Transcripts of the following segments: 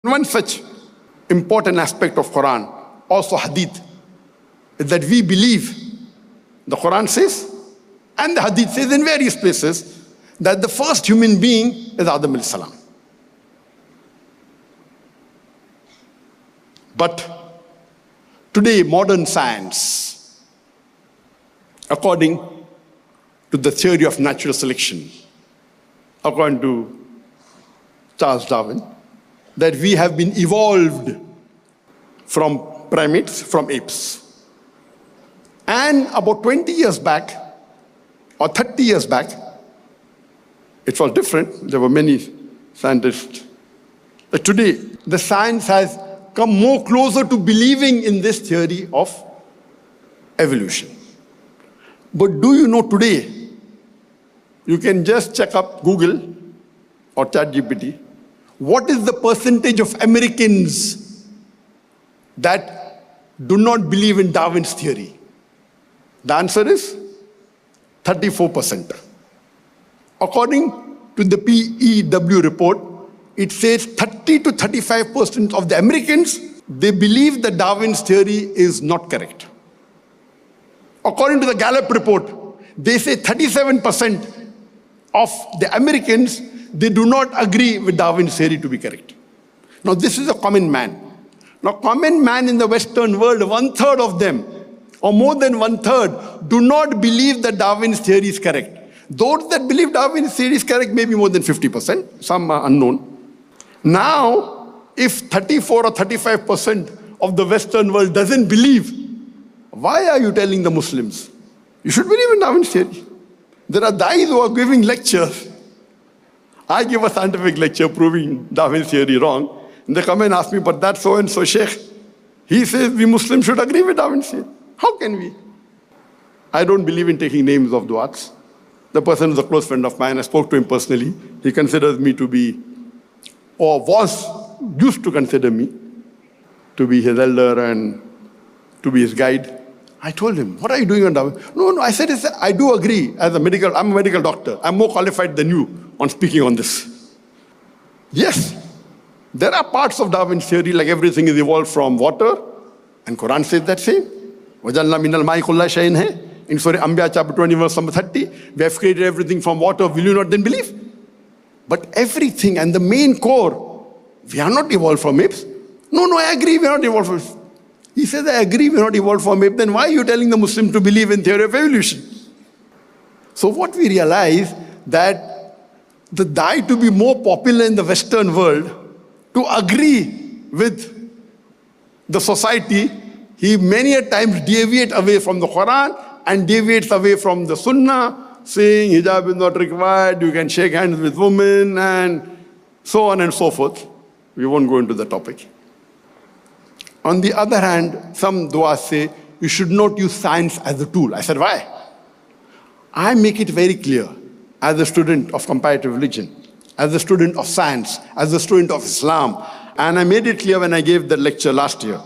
One such important aspect of Quran, also Hadith, is that we believe, the Quran says, and the Hadith says in various places, that the first human being is Adam alayhi salam. But today, modern science, according to the theory of natural selection, according to Charles Darwin, that we have been evolved from primates, from apes. And about 20 years back, or 30 years back, it was different. There were many scientists. But today, the science has come more closer to believing in this theory of evolution. But do you know today, you can just check up Google or ChatGPT, what is the percentage of Americans that do not believe in Darwin's theory? The answer is 34%. According to the PEW report, it says 30 to 35% of the Americans, they believe that Darwin's theory is not correct. According to the Gallup report, they say 37% of the Americans, they do not agree with Darwin's theory to be correct. Now, this is a common man. Now, common man in the Western world, 1/3 of them, or more than 1/3, do not believe that Darwin's theory is correct. Those that believe Darwin's theory is correct may be more than 50%, some are unknown. Now, if 34 or 35% of the Western world doesn't believe, why are you telling the Muslims? You should believe in Darwin's theory. There are guys who are giving lectures. I give a scientific lecture proving Darwin's theory wrong. And they come and ask me, but that so-and-so sheikh, he says we Muslims should agree with Darwin's theory. How can we? I don't believe in taking names of du'ats. The person is a close friend of mine. I spoke to him personally. He considers me to be, or used to consider me to be his elder and to be his guide. I told him, what are you doing on Darwin? No, I said, I do agree. I'm a medical doctor. I'm more qualified than you on speaking on this. Yes, there are parts of Darwin's theory, like everything is evolved from water, and Quran says that same. وَجَعَلْنَا مِنَ الْمَاءِ كُلَّ شَيْءٍ hai. In Surah Anbiya chapter 20 verse number 30, we have created everything from water. Will you not then believe? But everything and the main core, we are not evolved from apes. No, I agree, we are not evolved from apes. He says, I agree, we are not evolved from apes. Then why are you telling the Muslim to believe in theory of evolution? So what we realize, that the die to be more popular in the Western world, to agree with the society, he many a times deviates away from the Quran and deviates away from the Sunnah, saying hijab is not required, you can shake hands with women, and so on and so forth. We won't go into the topic. On the other hand, some du'as say, you should not use science as a tool. I said, why? I make it very clear, as a student of comparative religion, as a student of science, as a student of Islam, and I made it clear when I gave the lecture last year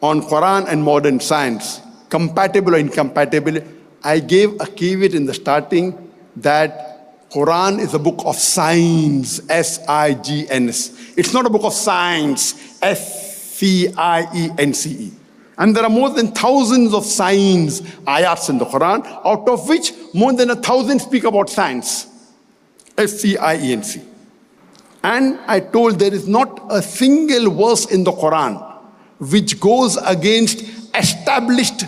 on Quran and modern science, compatible or incompatible. I gave a caveat in the starting that Quran is a book of science, S-I-G-N-S. It's not a book of science, S-C-I-E-N-C-E. And there are more than thousands of science ayats in the Quran, out of which more than 1,000 speak about science, S-C-I-E-N-C. And I told there is not a single verse in the Quran which goes against established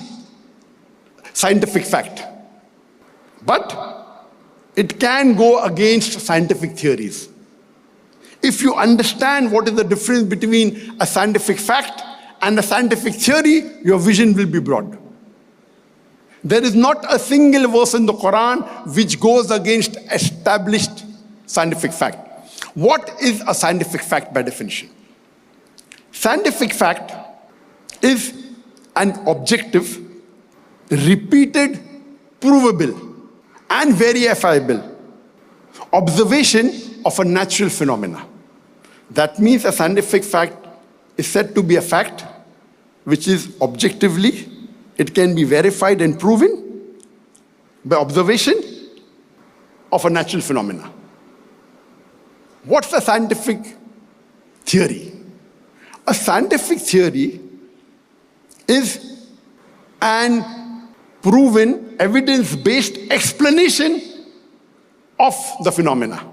scientific fact. But it can go against scientific theories. If you understand what is the difference between a scientific fact and a scientific theory, your vision will be broad. There is not a single verse in the Quran which goes against established scientific fact. What is a scientific fact by definition? Scientific fact is an objective, repeated, provable, and verifiable observation of a natural phenomena. That means a scientific fact is said to be a fact which is objectively, it can be verified and proven by observation of a natural phenomena. What's the scientific theory? A scientific theory is an proven, evidence-based explanation of the phenomena.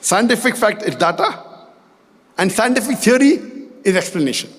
Scientific fact is data, and scientific theory is explanation.